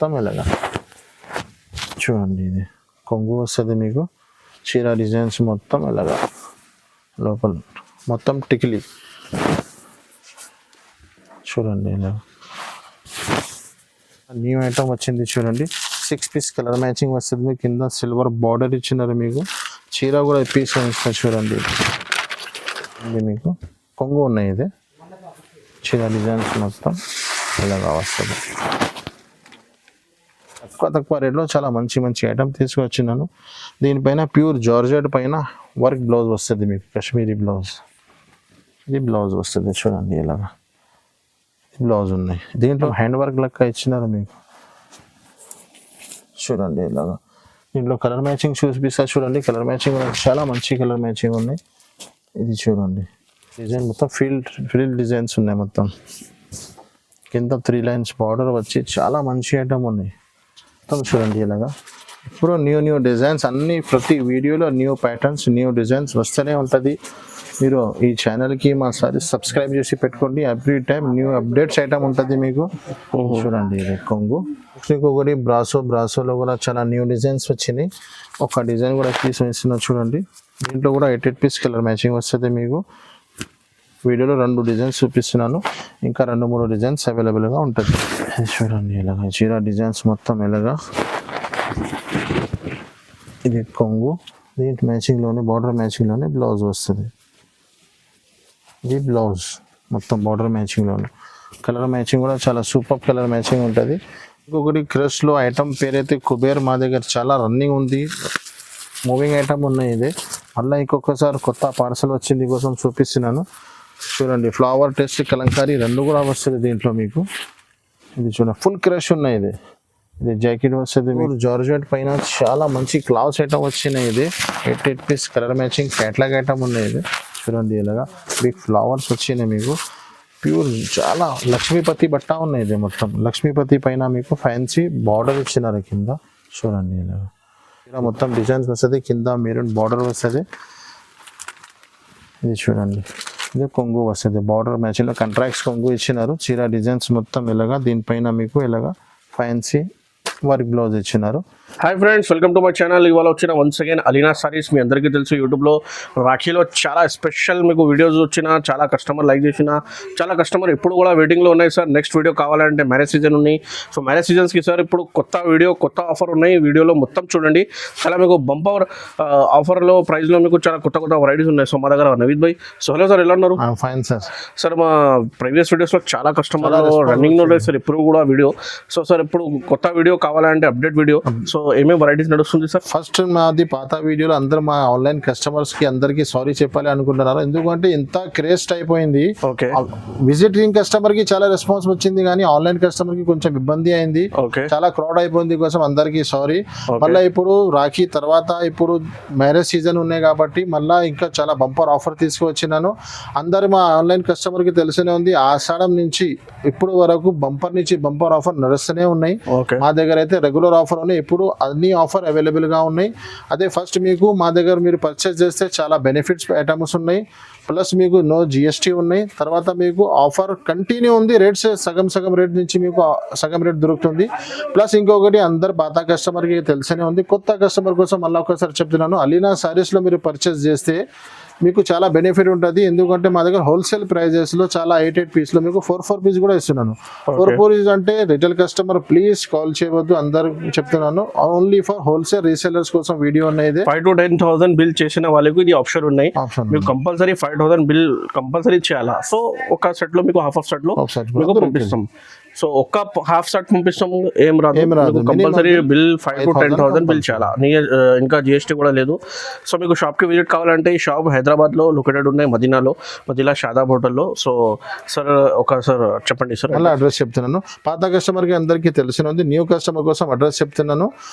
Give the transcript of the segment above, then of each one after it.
మొత్తం ఇలాగా చూడండి. ఇది కొంగు వస్తుంది మీకు. చీర డిజైన్స్ మొత్తం ఇలాగా లోపల మొత్తం టికిలి చూడండి. ఇలా న్యూ ఐటమ్ వచ్చింది చూడండి. 6 పీస్ కలర్ మ్యాచింగ్ వస్తుంది మీకు. కింద సిల్వర్ బార్డర్ ఇచ్చినారు మీకు. చీర కూడా పీస్ ఇస్తారు చూడండి. ఇది మీకు కొంగు ఉన్నాయి. ఇది చీర డిజైన్స్ మొత్తం ఇలాగా వస్తుంది. తక్కువ రేట్లో చాలా మంచి ఐటమ్ తీసుకొచ్చినాను. దీనిపైన ప్యూర్ జార్జెట్ పైన వర్క్ బ్లౌజ్ వస్తుంది మీకు. కాశ్మీరీ బ్లౌజ్. ఇది బ్లౌజ్ వస్తుంది చూడండి. ఇలాగా బ్లౌజ్ ఉన్నాయి. దీంట్లో హ్యాండ్ వర్క్ లెక్క ఇచ్చినారు మీకు చూడండి. ఇలాగా దీంట్లో కలర్ మ్యాచింగ్ చూపిస్తా చూడండి. కలర్ మ్యాచింగ్ చాలా మంచి కలర్ మ్యాచింగ్ ఉన్నాయి. ఇది చూడండి. డిజైన్ మొత్తం ఫీల్డ్ డిజైన్స్ ఉన్నాయి మొత్తం. కింద 3 లైన్స్ బార్డర్ వచ్చి చాలా మంచి ఐటమ్ ఉన్నాయి మొత్తం చూడండి. ఇలాగా ఇప్పుడు న్యూ డిజైన్స్ అన్నీ ప్రతి వీడియోలో న్యూ ప్యాటర్న్స్ న్యూ డిజైన్స్ వస్తూనే ఉంటుంది. మీరు ఈ ఛానల్కి మా సారి సబ్స్క్రైబ్ చేసి పెట్టుకోండి. Every time new updates item ఉంటుంది మీకు. చూడండి. ఇది కొంగు. ఇంకొకటి బ్రాసోలో కూడా చాలా న్యూ డిజైన్స్ వచ్చినాయి. ఒక డిజైన్ కూడా తీసిన చూడండి. దీంట్లో కూడా 8 పీస్ కలర్ మ్యాచింగ్ వస్తుంది మీకు. వీడియోలో 2 డిజైన్స్ చూపిస్తున్నాను. ఇంకా 2-3 డిజైన్స్ అవైలబుల్గా ఉంటుంది. చూడండి. ఇలాగా చీర డిజైన్స్ మొత్తం ఇలాగా. ఇది కొంగు. దీంట్లో మ్యాచింగ్లోనే బార్డర్ మ్యాచింగ్లోనే బ్లౌజ్ వస్తుంది. ఇది బ్లౌజ్ మొత్తం బార్డర్ మ్యాచింగ్లోనే. కలర్ మ్యాచింగ్ కూడా చాలా సూపర్ కలర్ మ్యాచింగ్ ఉంటుంది. ఇంకొకటి క్రష్లో ఐటమ్ పేరైతే కుబేర్. మా దగ్గర చాలా రన్నింగ్ ఉంది, మూవింగ్ ఐటమ్ ఉన్నాయి. ఇది మళ్ళీ ఇంకొకసారి కొత్త పార్సల్ వచ్చింది కోసం చూపిస్తున్నాను చూడండి. ఫ్లవర్ టెస్ట్ కలంకారీ 2 కూడా వస్తుంది దీంట్లో మీకు. ఇది చూడండి ఫుల్ క్రష్ ఉన్నాయి. ఇది జాకెట్ వస్తుంది మీకు. జార్జెట్ పైన చాలా మంచి క్లాత్స్ ఐటమ్ వచ్చినాయి. ఇది 8 piece colour matching catalogue item ఉన్నాయి. ఇది చూడండి. ఇలాగా బిగ్ ఫ్లవర్స్ వచ్చినాయి మీకు. ప్యూర్ చాలా లక్ష్మీపతి బట్ట ఉన్నాయి. ఇది మొత్తం లక్ష్మీపతి పైన మీకు ఫ్యాన్సీ బార్డర్ ఇచ్చినారు కింద చూడండి. ఇలాగా ఇలా మొత్తం డిజైన్స్ వస్తుంది. కింద మెరూన్ బార్డర్ వస్తుంది. ఇది చూడండి. ఇది కొంగు వస్తుంది. బార్డర్ మ్యాచింగ్లో కంట్రాక్ట్స్ కొంగు ఇచ్చినారు. చీర డిజైన్స్ మొత్తం ఇలాగా. దీనిపైన మీకు ఇలాగా ఫ్యాన్సీ వర్క్ బ్లౌజ్ ఇచ్చినారు. Hi friends, welcome to my channel. ఇవాళ వచ్చిన వన్స్ అగైన్ అలీనా సారీస్. మీ అందరికీ తెలుసు యూట్యూబ్లో రాఖీలో చాలా స్పెషల్ మీకు వీడియోస్ వచ్చిన, చాలా కస్టమర్ లైక్ చేసిన, చాలా కస్టమర్ ఇప్పుడు కూడా వెయిటింగ్లో ఉన్నాయి. సార్ నెక్స్ట్ వీడియో కావాలంటే మ్యారేజ్ సీజన్ ఉన్నాయి. సో మ్యారేజ్ సీజన్స్కి సార్ ఇప్పుడు కొత్త వీడియో కొత్త ఆఫర్ ఉన్నాయి. వీడియోలో మొత్తం చూడండి. చాలా మీకు బంపర్ ఆఫర్లో ప్రైస్లో మీకు చాలా కొత్త వెరైటీస్ ఉన్నాయి. సో మా దగ్గర నవీద్ భాయ్. సో హలో సార్, ఎలా ఉన్నారు? Fine sir. సార్ మా ప్రీవియస్ వీడియోస్లో చాలా కస్టమర్ రన్నింగ్లో లేదు సార్ ఇప్పుడు కూడా వీడియో. సో సార్ ఇప్పుడు కొత్త వీడియో కావాలంటే అప్డేట్ వీడియో. సో ఏమేమి వెరైటీస్ నడుస్తుంది సార్? ఫస్ట్ మాది పాత వీడియోలో అందరూ మా ఆన్లైన్ కస్టమర్స్కి అందరికీ సారీ చెప్పాలి అనుకుంటున్నారు. ఎందుకంటే ఇంత క్రేజ్ అయిపోయింది. ఓకే. విజిటింగ్ కస్టమర్కి చాలా రెస్పాన్స్ వచ్చింది, కానీ ఆన్లైన్ కస్టమర్కి కొంచెం ఇబ్బంది అయింది. చాలా క్రౌడ్ అయిపోయింది కోసం అందరికీ సారీ. మళ్ళీ ఇప్పుడు రాఖీ తర్వాత ఇప్పుడు మ్యారేజ్ సీజన్ ఉన్నాయి కాబట్టి మళ్ళీ ఇంకా చాలా బంపర్ ఆఫర్ తీసుకువచ్చినాను. అందరు మా ఆన్లైన్ కస్టమర్కి తెలిసినే ఉంది. ఆషాఢం నుంచి ఇప్పుడు వరకు బంపర్ నుంచి బంపర్ ఆఫర్ నడుస్తూనే ఉన్నాయి. మా దగ్గర అయితే రెగ్యులర్ ఆఫర్ ఉన్నాయి. ఇప్పుడు అన్ని ఆఫర్ అవైలబుల్గా ఉన్నాయి. అదే ఫస్ట్ మీకు మా దగ్గర మీరు పర్చేస్ చేస్తే చాలా బెనిఫిట్స్ ఐటమ్స్ ఉన్నాయి. ప్లస్ మీకు నో జిఎస్టీ ఉన్నాయి. తర్వాత మీకు ఆఫర్ కంటిన్యూ ఉంది. రేట్స్ సగం రేట్ నుంచి మీకు సగం రేట్ దొరుకుతుంది. ప్లస్ ఇంకొకటి అందరు పాత కస్టమర్కి తెలిసనే ఉంది. కొత్త కస్టమర్ కోసం మళ్ళీ ఒకసారి చెప్తున్నాను, అలీనా సారీస్లో మీరు పర్చేస్ చేస్తే మీకు చాలా బెనిఫిట్ ఉంటుంది. ఎందుకంటే మా దగ్గర హోల్సేల్ ప్రైజెస్లో చాలా 8 పీస్లో మీకు 4 పీస్ కూడా ఇస్తున్నాను. 4 పీస్ అంటే రిటైల్ కస్టమర్ ప్లీజ్ కాల్ చేయవద్దు, అందరు చెప్తున్నాను. ఓన్లీ ఫర్ హోల్సేల్ రీసెలర్స్ కోసం వీడియో ఉన్నాయి. 5 to 10,000 బిల్ చేసిన వాళ్ళకి ఇది ఆప్షన్ ఉన్నాయి. మీకు కంపల్సరీ 5,000 బిల్ కంపల్సరీ చేయాలా. సో ఒక సెట్ లో మీకు హాఫ్ సెట్ లో మీకు పంపిస్తాం. సో ఒక్క హాఫ్ సెట్ పంపిస్తాము, ఏం రాదు. కంపల్సరీ బిల్ 5 to 10,000 బిల్ చేయాలా. ఇంకా జిఎస్టీ కూడా లేదు. సో మీకు షాప్కి విజిట్ కావాలంటే ఈ షాప్ హైదరాబాద్లో లొకేటెడ్ ఉన్నాయి, మదీనా షాదాబ్ హోటల్లో. సో సార్ ఒకసారి చెప్పండి సార్. అలా అడ్రస్ చెప్తున్నాను. పాత కస్టమర్కి అందరికీ తెలిసిన ఉంది. న్యూ కస్టమర్ కోసం అడ్రస్ చెప్తున్నాను.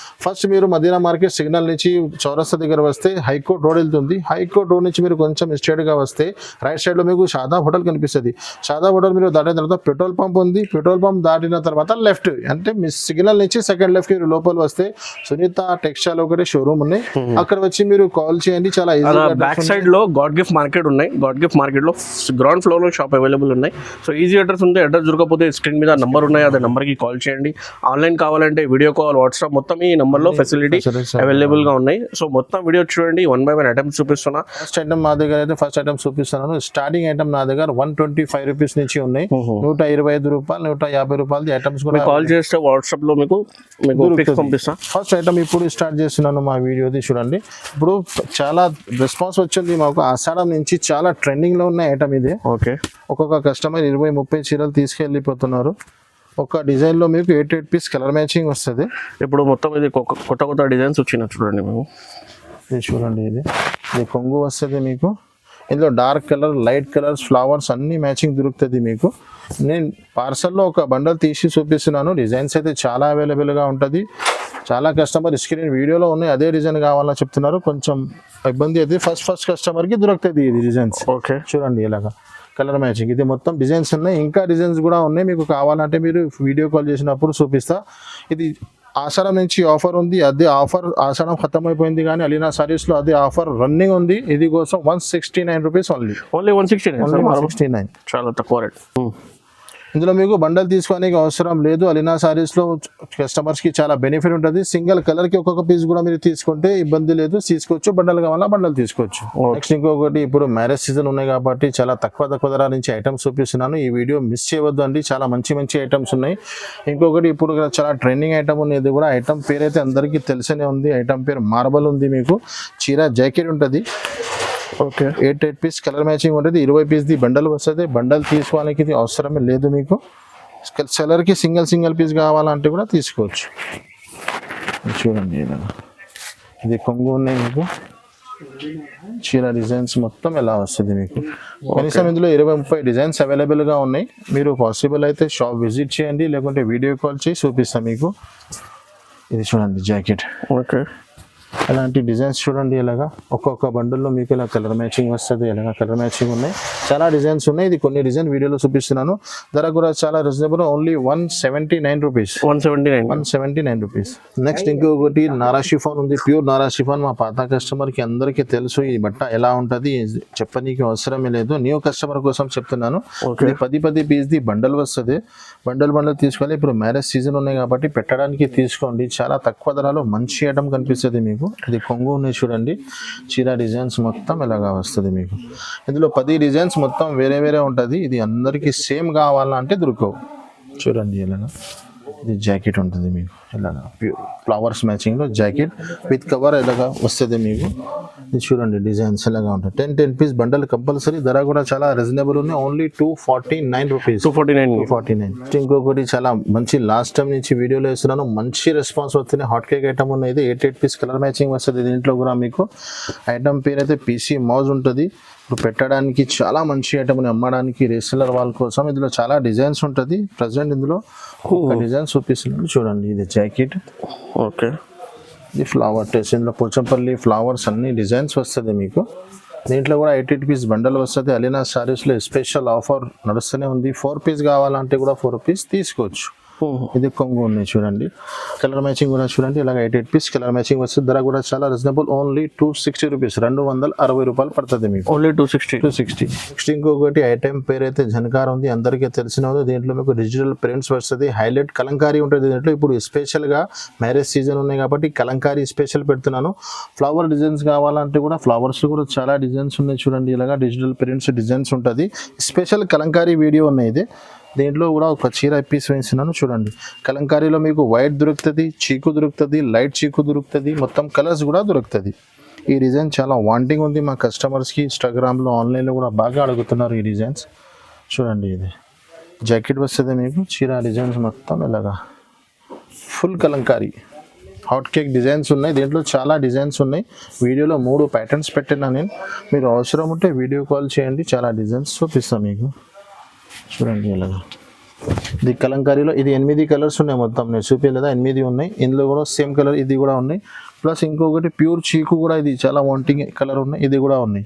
ఫస్ట్ మీరు మదీనా మార్కెట్ సిగ్నల్ నుంచి చౌరస్తా దగ్గర వస్తే హైకోర్ట్ రోడ్ వెళ్తుంది. హైకోర్ట్ రోడ్ నుంచి మీరు కొంచెం స్ట్రైట్గా వస్తే రైట్ సైడ్లో మీకు షాదాబ్ హోటల్ కనిపిస్తుంది. షాదాబ్ హోటల్ మీరు దాటిన తర్వాత పెట్రోల్ పంప్ ఉంది. పెట్రోల్ పంప్ అన్నవరం దాటిన తర్వాత లెఫ్ట్ అంటే మీ సిగ్నల్ నుంచి సెకండ్ లెఫ్ట్ లోపల వస్తే సునీత టెక్స్టైల్ ఒకటి షోరూమ్ ఉన్నాయి, అక్కడ వచ్చి మీరు కాల్ చేయండి. చాలా ఈజీగా బ్యాక్ సైడ్ లో గాడ్ గిఫ్ట్ మార్కెట్ ఉన్నాయి. గాడ్ గిఫ్ట్ మార్కెట్ లో గ్రౌండ్ ఫ్లోర్ లో షాప్ అవైలబుల్ ఉన్నాయి. సో ఈజీ అడ్రస్ ఉంది. అడ్రస్ దొరకకపోతే స్క్రీన్ మీద నంబర్ ఉన్నాయి, అదే నంబర్ కి కాల్ చేయండి. ఆన్లైన్ కావాలంటే వీడియో కాల్, వాట్సాప్ మొత్తం ఈ నంబర్ లో ఫెసిలిటీ అవైలబుల్ గా ఉన్నాయి. సో మొత్తం వీడియో చూడండి. 1 by 1 ఐటమ్స్ చూపిస్తున్నా. ఫస్ట్ ఐటమ్ మా దగ్గర అయితే ఫస్ట్ ఐటమ్ చూపిస్తున్నాను. స్టార్టింగ్ ఐటమ్ నా దగ్గర 125 రూపీస్ నుంచి ఉన్నాయి. 125 రూపాయలు, 150 రూపాయలు ఐటమ్స్ కూడా కాల్ చేస్తే వాట్సాప్ లో మీకు పిక్స్ పంపిస్తా. ఫస్ట్ ఐటమ్ ఇప్పుడు స్టార్ట్ చేస్తున్నాను మా వీడియోది చూడండి. ఇప్పుడు చాలా రెస్పాన్స్ వచ్చింది మాకు. ఆషాఢం నుంచి చాలా ట్రెండింగ్ లో ఉన్న ఐటమ్ ఇది. ఓకే, ఒక్కొక్క కస్టమర్ 20-30 చీరలు తీసుకెళ్ళిపోతున్నారు. ఒక డిజైన్ లో మీకు 8 పీస్ కలర్ మ్యాచింగ్ వస్తుంది. ఇప్పుడు మొత్తం ఇది కొత్త కొత్త డిజైన్స్ వచ్చినాయి చూడండి. మేము ఇది చూడండి, ఇది కొంగు వస్తుంది మీకు. ఇందులో dark colour, light colours, flowers అన్ని మ్యాచింగ్ దొరుకుతుంది మీకు. నేను పార్సల్లో ఒక బండల్ తీసి చూపిస్తున్నాను. డిజైన్స్ అయితే చాలా అవైలబుల్గా ఉంటుంది. చాలా కస్టమర్ స్క్రీన్ వీడియోలో ఉన్నాయి, అదే డిజైన్ కావాలని చెప్తున్నారు. కొంచెం ఇబ్బంది అయితే ఫస్ట్ కస్టమర్కి దొరుకుతుంది ఇది డిజైన్స్. ఓకే, చూడండి ఇలాగా కలర్ మ్యాచింగ్. ఇది మొత్తం డిజైన్స్ ఉన్నాయి, ఇంకా డిజైన్స్ కూడా ఉన్నాయి. మీకు కావాలంటే మీరు వీడియో కాల్ చేసినప్పుడు చూపిస్తా. ఇది ఆషాఢం నుంచి ఆఫర్ ఉంది. అదే ఆఫర్ ఆషాఢం ఖతం అయిపోయింది, కానీ అలీనా సారీస్ లో అదే ఆఫర్ రన్నింగ్ ఉంది. ఇది కోసం 169 రూపీస్ ఓన్లీ. 169 చాలా తక్కువ రేట్. ఇందులో మీకు బండల్ తీసుకోవడానికి అవసరం లేదు. అలీనా సారీస్ లో కస్టమర్స్ కి చాలా బెనిఫిట్ ఉంటుంది. సింగిల్ కలర్ కి ఒక్కొక్క పీస్ కూడా మీరు తీసుకుంటే ఇబ్బంది లేదు, తీసుకోవచ్చు. బండల్ కావాలా బండల్ తీసుకోవచ్చు. నెక్స్ట్ ఇంకొకటి, ఇప్పుడు మ్యారేజ్ సీజన్ ఉన్నాయి కాబట్టి చాలా తక్కువ ధర నుంచి ఐటమ్స్ చూపిస్తున్నాను. ఈ వీడియో మిస్ చేయవద్దు అండి, చాలా మంచి ఐటమ్స్ ఉన్నాయి. ఇంకొకటి ఇప్పుడు చాలా ట్రెండింగ్ ఐటమ్ ఉంది. ఇది కూడా ఐటమ్ పేరు అయితే అందరికీ తెలిసనే ఉంది. ఐటమ్ పేరు మార్బల్ ఉంది. మీకు చీర జాకెట్ ఉంటుంది. ఓకే, 8 పీస్ కలర్ మ్యాచింగ్ ఉంటుంది. 20 పీస్ ది బండల్ వస్తుంది. బండల్ తీసుకోవడానికి ఇది అవసరమే లేదు మీకు. సెలర్కి సింగిల్ పీస్ కావాలంటే కూడా తీసుకోవచ్చు. చూడండి, ఇది కొంగు ఉన్నాయి మీకు. చీర డిజైన్స్ మొత్తం ఎలా వస్తుంది మీకు. కనీసం ఇందులో 20-30 డిజైన్స్ అవైలబుల్గా ఉన్నాయి. మీరు పాసిబుల్ అయితే షాప్ విజిట్ చేయండి, లేకుంటే వీడియో కాల్ చేసి చూపిస్తాం మీకు. ఇది చూడండి జాకెట్. ఓకే, అలాంటి డిజైన్స్ చూడండి. ఇలాగా ఒక్కొక్క బండిల్లో మీకు ఇలా కలర్ మ్యాచింగ్ వస్తుంది. ఇలాగా కలర్ మ్యాచింగ్ ఉన్నాయి, చాలా డిజైన్స్ ఉన్నాయి. ఇది కొన్ని డిజైన్ వీడియోలో చూపిస్తున్నాను. ధర కూడా చాలా reasonable, only 179 rupees. 179 rupees. Next ఇంకొకటి నారా షిఫాన్ ఉంది. Pure Nara chiffon. మా పాత కస్టమర్కి అందరికీ తెలుసు ఈ బట్ట ఎలా ఉంటుంది, చెప్పనీకి అవసరమే లేదు. న్యూ కస్టమర్ కోసం చెప్తున్నాను. ఇది 10 పీస్ ది బండల్ వస్తుంది. బండల్ తీసుకోవాలి. ఇప్పుడు మ్యారేజ్ సీజన్ ఉన్నాయి కాబట్టి పెట్టడానికి తీసుకోండి. చాలా తక్కువ ధరలో మంచి ఐటమ్ కనిపిస్తుంది మీకు. ఇది కొంగు ఉన్నాయి చూడండి. చీర డిజైన్స్ మొత్తం ఇలాగా వస్తుంది మీకు. ఇందులో 10 డిజైన్స్ మొత్తం వేరే ఉంటుంది. ఇది అందరికీ సేమ్ కావాలంటే దొరకవు. చూడండి ఇలాగా. ఇది జాకెట్ ఉంటుంది మీకు. ఇలాగా ఫ్లవర్స్ మ్యాచింగ్లో జాకెట్ విత్ కవర్ ఇలాగా వస్తుంది మీకు. ఇది చూడండి డిజైన్స్ ఇలాగా ఉంటాయి. 10 పీస్ బండల్ కంపల్సరీ. ధర కూడా చాలా రీజనబుల్ ఉంది, ఓన్లీ 249 రూపీస్. 249. ఇంకొకటి చాలా మంచి లాస్ట్ టైం నుంచి వీడియోలో వేస్తున్నాను, మంచి రెస్పాన్స్ వస్తుంది. హాట్ కేక్ ఐటమ్ ఉన్నది. 8 పీస్ కలర్ మ్యాచింగ్ వస్తుంది. దీంట్లో కూడా మీకు ఐటమ్ పేరు అయితే పీసీ మౌజ్ ఉంటుంది. ఇప్పుడు పెట్టడానికి చాలా మంచి ఐటమ్, అమ్మడానికి రీసెల్లర్ వాళ్ళ కోసం. ఇందులో చాలా డిజైన్స్ ఉంటుంది. ప్రజెంట్ ఇందులో ఒక డిజైన్ చూపిస్తున్నాను చూడండి. ఇది జాకెట్. ఓకే, ఇది ఫ్లవర్ టెస్ట్. ఇందులో పోచంపల్లి ఫ్లవర్స్ అన్ని డిజైన్స్ వస్తుంది మీకు. దీంట్లో కూడా 8 పీస్ బండల్ వస్తుంది. అలీనా సారీస్లో స్పెషల్ ఆఫర్ నడుస్తూనే ఉంది. 4 పీస్ కావాలంటే కూడా 4 పీస్ తీసుకోవచ్చు. ఇది కొంగు ఉన్నాయి చూడండి. కలర్ మ్యాచింగ్ కూడా చూడండి. ఇలాగ 8 పీస్ కలర్ మ్యాచింగ్ వస్తుంది. ధర కూడా చాలా రీజనబుల్, ఓన్లీ 260 రూపీస్. 260 రూపాయలు పడుతుంది మీకు. ఓన్లీ 260. నెక్స్ట్ ఇంకొకటి ఐటమ్ పేరు అయితే జనకార్ ఉంది, అందరికీ తెలిసిన ఉంది. దీంట్లో మీకు డిజిటల్ ప్రింట్స్ వస్తుంది. హైలైట్ కలంకారీ ఉంటుంది దీంట్లో. ఇప్పుడు స్పెషల్గా మ్యారేజ్ సీజన్ ఉన్నాయి కాబట్టి కలంకారీ స్పెషల్ పెడుతున్నాను. ఫ్లవర్ డిజైన్స్ కావాలంటే కూడా ఫ్లవర్స్ కూడా చాలా డిజైన్స్ ఉన్నాయి చూడండి. ఇలాగా డిజిటల్ ప్రింట్స్ డిజైన్స్ ఉంటుంది. స్పెషల్ కలంకారీ వీడియో ఉన్నాయి. ఇది దీంట్లో కూడా ఒక చీర పీస్ వేసినాను చూడండి. కలంకారీలో మీకు వైట్ దొరుకుతుంది, చీకు దొరుకుతుంది, లైట్ చీకు దొరుకుతుంది, మొత్తం కలర్స్ కూడా దొరుకుతుంది. ఈ డిజైన్ చాలా వాంటింగ్ ఉంది మా కస్టమర్స్కి. ఇన్స్టాగ్రామ్లో ఆన్లైన్లో కూడా బాగా అడుగుతున్నారు ఈ డిజైన్స్ చూడండి. ఇది జాకెట్ వస్తుంది మీకు. చీర డిజైన్స్ మొత్తం ఇలాగా full Kalamkari hot cake designs ఉన్నాయి. దీంట్లో చాలా డిజైన్స్ ఉన్నాయి. వీడియోలో 3 ప్యాటర్న్స్ పెట్టినా నేను. మీరు అవసరం ఉంటే వీడియో కాల్ చేయండి, చాలా డిజైన్స్ చూపిస్తాను మీకు. చూడండి ఇలాగా. ఇది కలంకారీలో ఇది 8 కలర్స్ ఉన్నాయి మొత్తం. నేను చూపించలేదా, 8 ఉన్నాయి. ఇందులో కూడా సేమ్ కలర్ ఇది కూడా ఉన్నాయి. ప్లస్ ఇంకొకటి ప్యూర్ చీకు కూడా, ఇది చాలా వాంటింగ్ కలర్ ఉన్నాయి. ఇది కూడా ఉన్నాయి.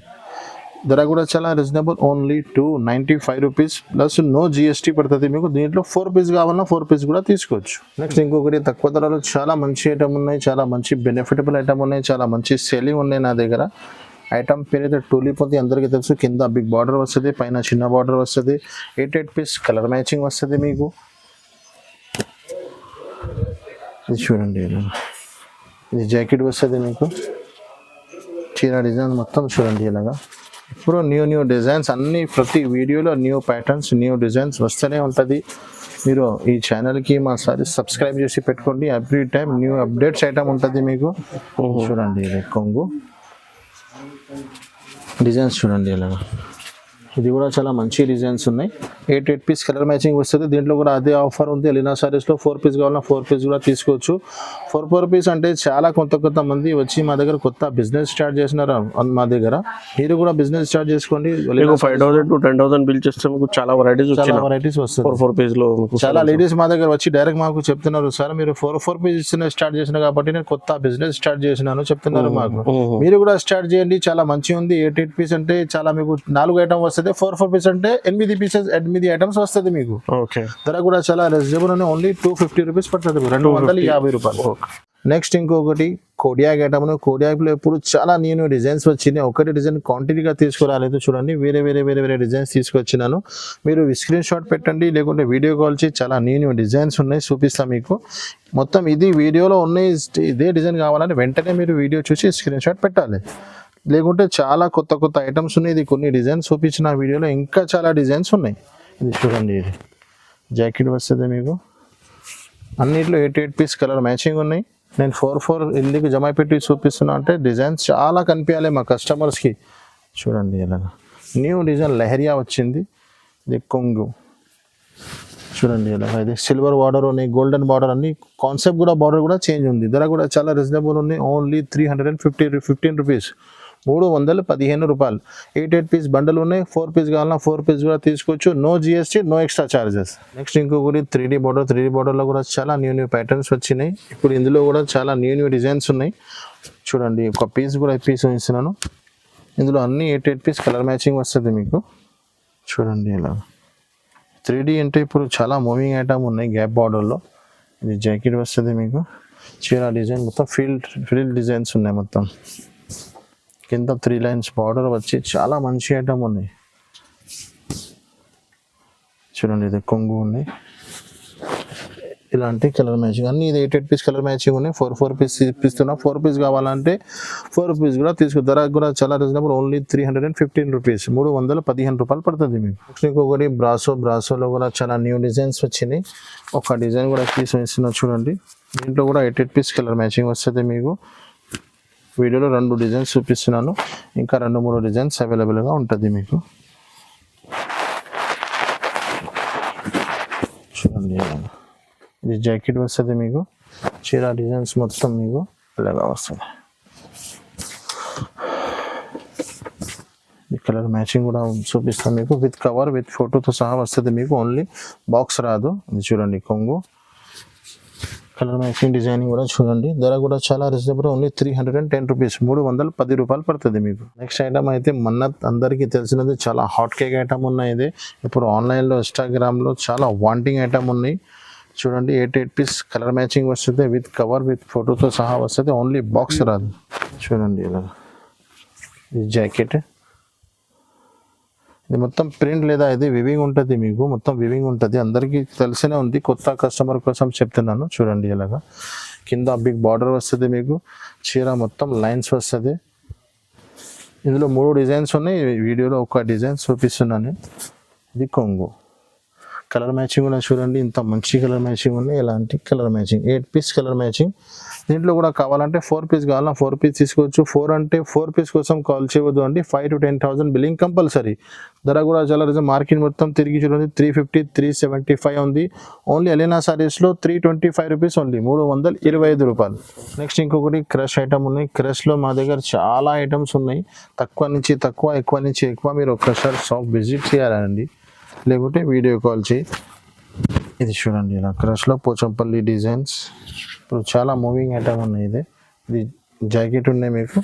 ధర కూడా చాలా reasonable, only 295 rupees plus no GST పడుతుంది మీకు. దీంట్లో 4 పీస్ కావాలన్నా 4 పీస్ కూడా తీసుకోవచ్చు. నెక్స్ట్ ఇంకొకటి తక్కువ ధరలో చాలా మంచి ఐటమ్ ఉన్నాయి, చాలా మంచి బెనిఫిటబుల్ ఐటమ్ ఉన్నాయి, చాలా మంచి సెల్లింగ్ ఉన్నాయి నా దగ్గర. ఐటమ్ పేరు అయితే టూలిప్ ఉంది, అందరికీ తెలుసు. కింద బిగ్ బార్డర్ వస్తుంది, పైన చిన్న బార్డర్ వస్తుంది, 8 పీస్ కలర్ మ్యాచింగ్ వస్తుంది మీకు. ఇది చూడండి, ఇది జాకెట్ వస్తుంది మీకు. చీర డిజైన్ మొత్తం చూడండి ఇలాగా. ఇప్పుడు న్యూ డిజైన్స్ అన్నీ, ప్రతి వీడియోలో న్యూ ప్యాటర్న్స్, న్యూ డిజైన్స్ వస్తూనే ఉంటుంది. మీరు ఈ ఛానల్కి మా సారి సబ్స్క్రైబ్ చేసి పెట్టుకోండి. Every time new updates item ఉంటుంది మీకు. చూడండి ఇది కొంగు డిజైన్స్ చూడండి ఇలాగా. ఇది కూడా చాలా మంచి డిజైన్స్ ఉన్నాయి. 8 పీస్ కలర్ మ్యాచింగ్ వస్తుంది. దీంట్లో కూడా అదే ఆఫర్ ఉంది. ఎలినా సారీస్లో 4 పీస్ కావాలన్నా 4 పీస్ కూడా తీసుకోవచ్చు. 4 పీస్ అంటే చాలా కొంత మంది వచ్చి మా దగ్గర కొత్త బిజినెస్ స్టార్ట్ చేసినారు మా దగ్గర. మీరు కూడా బిజినెస్ స్టార్ట్ చేసుకోండి. 5,000 to 10,000 బిల్ చేస్తే మీకు చాలా వెరైటీస్ వస్తుంది. 4 పీస్ లో చాలా లేడీస్ మా దగ్గర వచ్చి డైరెక్ట్ మాకు చెప్తున్నారు, సార్ మీరు 4 పీస్ స్టార్ట్ చేసిన కాబట్టి నేను కొత్త బిజినెస్ స్టార్ట్ చేసినాను చెప్తున్నారు మాకు. మీరు కూడా స్టార్ట్ చేయండి, చాలా మంచిగా ఉంది. 8 పీస్ అంటే చాలా మీకు 4 ఐటమ్ వస్తుంది. 4 పీస్ అంటే 8 పీసెస్ 8 ఐటమ్స్ వస్తుంది మీకు. ధర కూడా చాలా రీజనబుల్ అని, ఓన్లీ 250 రూపీస్ పడుతుంది, 250 రూపాయలు. నెక్స్ట్ ఇంకొకటి కోడియాక్ ఐటమ్. కోడియాక్లో ఇప్పుడు చాలా న్యూ డిజైన్స్ వచ్చినాయి. ఒకటి డిజైన్ క్వాంటిటీగా తీసుకురాలేదు చూడండి, వేరే డిజైన్స్ తీసుకొచ్చినాను. మీరు స్క్రీన్ షాట్ పెట్టండి, లేకుంటే వీడియో కాల్ చేసి చాలా న్యూ డిజైన్స్ ఉన్నాయి చూపిస్తాను మీకు. మొత్తం ఇది వీడియోలో ఉన్నాయి, ఇదే డిజైన్ కావాలని వెంటనే మీరు వీడియో చూసి స్క్రీన్ షాట్ పెట్టాలి. లేకుంటే చాలా కొత్త ఐటమ్స్ ఉన్నాయి. ఇది కొన్ని డిజైన్స్ చూపించిన వీడియోలో, ఇంకా చాలా డిజైన్స్ ఉన్నాయి. ఇది చూడండి, ఇది జాకెట్ వస్తుంది మీకు. అన్నిట్లో 8 పీస్ కలర్ మ్యాచింగ్ ఉన్నాయి. నేను 4 ఇల్లుకి జమ పెట్టి చూపిస్తున్నా అంటే డిజైన్స్ చాలా కనిపించాలి మా కస్టమర్స్కి. చూడండి ఇలాగా న్యూ డిజైన్ లెహరియా వచ్చింది. ఇది కొంగు చూడండి ఇలాగా. ఇది సిల్వర్ బార్డర్ ఉన్నాయి, గోల్డెన్ బార్డర్ అన్ని కాన్సెప్ట్ కూడా, బార్డర్ కూడా చేంజ్ ఉంది. ధర కూడా చాలా రీజనబుల్ ఉంది, ఓన్లీ 315 రూపీస్, 315 రూపాయలు. 8 పీస్ బండలు ఉన్నాయి. 4 పీస్ కావాలన్నా 4 పీస్ కూడా తీసుకోవచ్చు. No GST, no extra charges. Next ఇంకొకటి 3D బార్డర్లో కూడా చాలా న్యూ ప్యాటర్న్స్ వచ్చినాయి. ఇప్పుడు ఇందులో కూడా చాలా న్యూ డిజైన్స్ ఉన్నాయి. చూడండి, ఒక పీస్ కూడా పీస్ ఇస్తున్నాను. ఇందులో అన్ని 8 పీస్ కలర్ మ్యాచింగ్ వస్తుంది మీకు. చూడండి ఇలా 3D అంటే ఇప్పుడు చాలా మూవింగ్ ఐటమ్ ఉన్నాయి. గ్యాప్ బార్డర్లో ఇది జాకెట్ వస్తుంది మీకు. చీర డిజైన్ మొత్తం ఫీల్డ్ డిజైన్స్ ఉన్నాయి. మొత్తం కింద 3 లైన్స్ బార్డర్ వచ్చి చాలా మంచి ఐటమ్ ఉన్నాయి. చూడండి, ఇది కొంగు ఉన్నాయి. ఇలాంటి కలర్ మ్యాచింగ్ అన్ని ఇది 8 పీస్ కలర్ మ్యాచింగ్ ఉన్నాయి. 4 పీస్ ఇస్తున్నా. 4 పీస్ కావాలంటే 4 పీస్ కూడా తీసుకో. ధర కూడా చాలా రీజనబుల్, ఓన్లీ 315 రూపీస్, 315 రూపాయలు పడుతుంది మీకు. నెక్స్ట్ ఇంకొకటి బ్రాసోలో కూడా చాలా న్యూ డిజైన్స్ వచ్చినాయి. ఒక డిజైన్ కూడా ఇస్తున్నా చూడండి. దీంట్లో కూడా 8 పీస్ కలర్ మ్యాచింగ్ వస్తుంది మీకు. వీడియోలో 2 డిజైన్స్ చూపిస్తున్నాను, ఇంకా 2-3 డిజైన్స్ అవైలబుల్గా ఉంటుంది మీకు. చూడండి, ఇది జాకెట్ వస్తుంది మీకు. చీర డిజైన్స్ మొత్తం మీకు ఇలాగా వస్తుంది. ఈ కలర్ మ్యాచింగ్ కూడా చూపిస్తాను మీకు. విత్ కవర్, విత్ ఫోటోతో సహా వస్తుంది మీకు. ఓన్లీ బాక్స్ రాదు. ఇది చూడండి కొంగు, కలర్ మ్యాచింగ్ డిజైనింగ్ కూడా చూడండి. ధర కూడా చాలా రీజనబుల్, ఓన్లీ 310 రూపీస్, 310 రూపాయలు పడుతుంది మీకు. నెక్స్ట్ ఐటమ్ అయితే మన్నత్, అందరికీ తెలిసినది, చాలా హాట్ కేక్ ఐటమ్ ఉన్నాయి. ఇది ఇప్పుడు ఆన్లైన్లో, ఇన్స్టాగ్రామ్లో చాలా వాంటింగ్ ఐటమ్ ఉన్నాయి. చూడండి, 8 పీస్ కలర్ మ్యాచింగ్ వస్తుంది. విత్ కవర్, విత్ ఫోటోతో సహా వస్తుంది. ఓన్లీ బాక్స్ రాదు. చూడండి ఇలా ఇది జాకెట్. ఇది మొత్తం ప్రింట్ లేదా ఇది వివింగ్ ఉంటుంది మీకు. మొత్తం వివింగ్ ఉంటుంది, అందరికీ తెలిసినే ఉంది. కొత్త కస్టమర్ కోసం చెప్తున్నాను. చూడండి ఇలాగా కింద బిగ్ బార్డర్ వస్తుంది మీకు. చీర మొత్తం లైన్స్ వస్తుంది. ఇందులో 3 డిజైన్స్ ఉన్నాయి. వీడియోలో ఒక డిజైన్ చూపిస్తున్నాను. ఇది కొంగు. కలర్ మ్యాచింగ్ కూడా చూడండి, ఇంత మంచి కలర్ మ్యాచింగ్ ఉన్నాయి. ఇలాంటి colour matching 8 piece colour matching. దీంట్లో కూడా కావాలంటే 4 పీస్ కావాలన్నా 4 పీస్ తీసుకోవచ్చు. 4 అంటే 4 పీస్ కోసం కాల్ చేయవద్దు అండి. 5,000 to 10,000 బిల్లింగ్ కంపల్సరీ. ధర కూడా చాలా మార్కెట్ మొత్తం తిరిగి చూడండి. 350, 375 ఉంది. ఓన్లీ ఎలినా సారీస్లో 325 రూపీస్, ఓన్లీ 325 రూపాయలు. నెక్స్ట్ ఇంకొకటి క్రష్ ఐటమ్ ఉన్నాయి. క్రష్లో మా దగ్గర చాలా ఐటమ్స్ ఉన్నాయి. తక్కువ నుంచి తక్కువ, ఎక్కువ నుంచి ఎక్కువ. మీరు ఒక్కసారి షాప్ విజిట్ చేయాలండి, లేకుంటే వీడియో కాల్ చేయి. ఇది చూడండి ఇలా క్రష్లో పోచంపల్లి డిజైన్స్. ఇప్పుడు చాలా మూవింగ్ ఐటమ్ ఉన్నాయి. ఇది జాకెట్ ఉన్నాయి మీకు.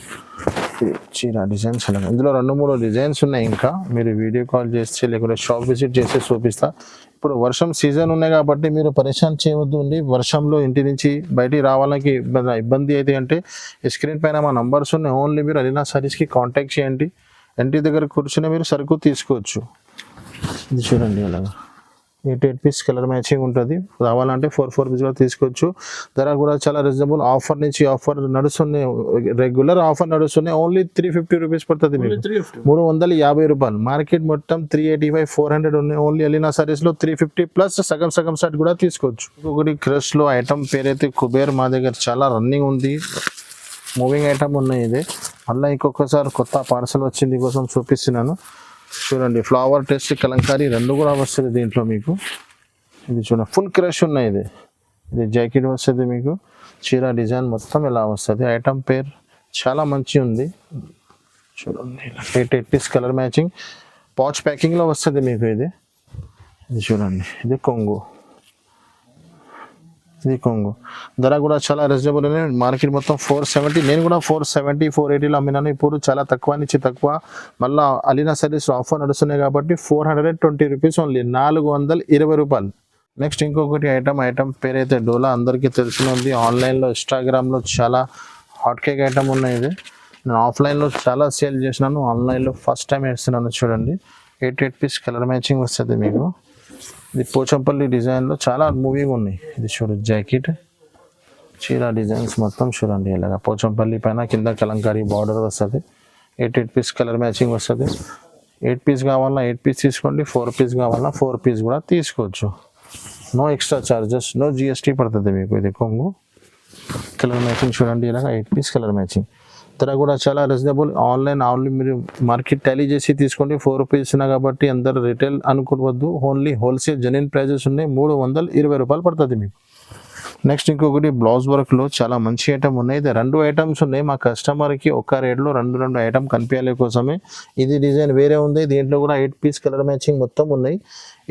ఇది చీర డిజైన్స్ అలా ఇందులో 2-3 డిజైన్స్ ఉన్నాయి. ఇంకా మీరు వీడియో కాల్ చేస్తే లేకుంటే షాప్ విజిట్ చేస్తే చూపిస్తా. ఇప్పుడు వర్షం సీజన్ ఉన్నాయి కాబట్టి మీరు పరేషాన్ చేయవద్దు అండి. వర్షంలో ఇంటి నుంచి బయటికి రావాలకి ఇబ్బంది అయితే అంటే స్క్రీన్ పైన మా నంబర్స్ ఉన్నాయి. ఓన్లీ మీరు అలీనా సారీస్కి కాంటాక్ట్ చేయండి. ఇంటి దగ్గర కూర్చొని మీరు సరుకు తీసుకోవచ్చు. ఇది చూడండి అలాగా 8 పీస్ కలర్ మ్యాచింగ్ ఉంటుంది. రావాలంటే 4 పీస్ కూడా తీసుకోవచ్చు. ధర కూడా చాలా రీజనబుల్. ఆఫర్ నుంచి ఆఫర్ నడుస్తున్నాయి, రెగ్యులర్ ఆఫర్ నడుస్తున్నాయి. ఓన్లీ 350 రూపీస్ పడుతుంది మీకు, 350 రూపాయలు. మార్కెట్ మొత్తం 385, 400 ఉన్నాయి. ఓన్లీ అలీనా సారీస్లో 350 ప్లస్ సగం సెట్ కూడా తీసుకోవచ్చు. ఇంకొకటి క్రష్లో ఐటమ్ పేరైతే కుబేర్, మా దగ్గర చాలా రన్నింగ్ ఉంది, మూవింగ్ ఐటమ్ ఉన్నాయి. ఇది మళ్ళీ ఇంకొకసారి కొత్త పార్సల్ వచ్చింది కోసం చూపిస్తున్నాను. చూడండి ఫ్లవర్ టెస్ట్ కలంకారీ 2 కూడా వస్తుంది దీంట్లో మీకు. ఇది చూడండి ఫుల్ క్రష్ ఉన్నాయి. ఇది జాకెట్ వస్తుంది మీకు. చీర డిజైన్ మొత్తం ఇలా వస్తుంది. ఐటమ్ పేర్ చాలా మంచి ఉంది. చూడండి 8 పీస్ కలర్ మ్యాచింగ్ పౌచ్ ప్యాకింగ్లో వస్తుంది మీకు. ఇది చూడండి ఇది కొంగు. ఇది కొంగు. ధర కూడా చాలా రీజనబుల్ ఉంది. మార్కెట్ మొత్తం 470, నేను కూడా 470, 480లో అమ్మినాను. ఇప్పుడు చాలా తక్కువ నుంచి తక్కువ. మళ్ళీ అలీనా సారీస్ ఆఫర్ నడుస్తున్నాయి కాబట్టి 420 రూపీస్ ఓన్లీ, 420 రూపాయలు. నెక్స్ట్ ఇంకొకటి ఐటమ్ పేరైతే డోలా, అందరికీ తెలిసినది. ఆన్లైన్లో ఇన్స్టాగ్రామ్లో చాలా హాట్ కేక్ ఐటమ్ ఉన్నాయి. ఇది నేను ఆఫ్లైన్లో చాలా సేల్ చేసినాను, ఆన్లైన్లో ఫస్ట్ టైం వేస్తున్నాను. చూడండి 8 పీస్ కలర్ మ్యాచింగ్ వస్తుంది మీకు. ఇది పోచంపల్లి డిజైన్లో చాలా మూవీగా ఉన్నాయి. ఇది చూడండి జాకెట్, చీర డిజైన్స్ మొత్తం చూడండి ఇలాగా పోచంపల్లి పైన కింద కలంకారీ బార్డర్ వస్తుంది. 8 పీస్ కలర్ మ్యాచింగ్ వస్తుంది. 8 పీస్ కావాలన్నా 8 పీస్ తీసుకోండి, 4 పీస్ కావాలన్నా 4 పీస్ కూడా తీసుకోవచ్చు. No extra charges, no GST పడుతుంది మీకు. ఇది కొంగు కలర్ మ్యాచింగ్ చూడండి ఇలాగా 8 పీస్ కలర్ మ్యాచింగ్. ధర కూడా చాలా రీజనబుల్. ఆన్లైన్ మీరు మార్కెట్ టాలీ చేసి తీసుకోండి. 4 రూపీస్ కాబట్టి అందరు రిటైల్ అనుకోవద్దు. ఓన్లీ హోల్సేల్ జెన్యూన్ ప్రైజెస్ ఉన్నాయి. 320 రూపాయలు పడుతుంది మీకు. నెక్స్ట్ ఇంకొకటి బ్లౌజ్ వర్క్లో చాలా మంచి ఐటమ్ ఉన్నాయి. ఇది 2 ఐటమ్స్ ఉన్నాయి. మా కస్టమర్కి ఒక రేట్లో 2 ఐటమ్ కనిపించాలి కోసమే. ఇది డిజైన్ వేరే ఉంది. దీంట్లో కూడా 8 పీస్ కలర్ మ్యాచింగ్ మొత్తం ఉన్నాయి.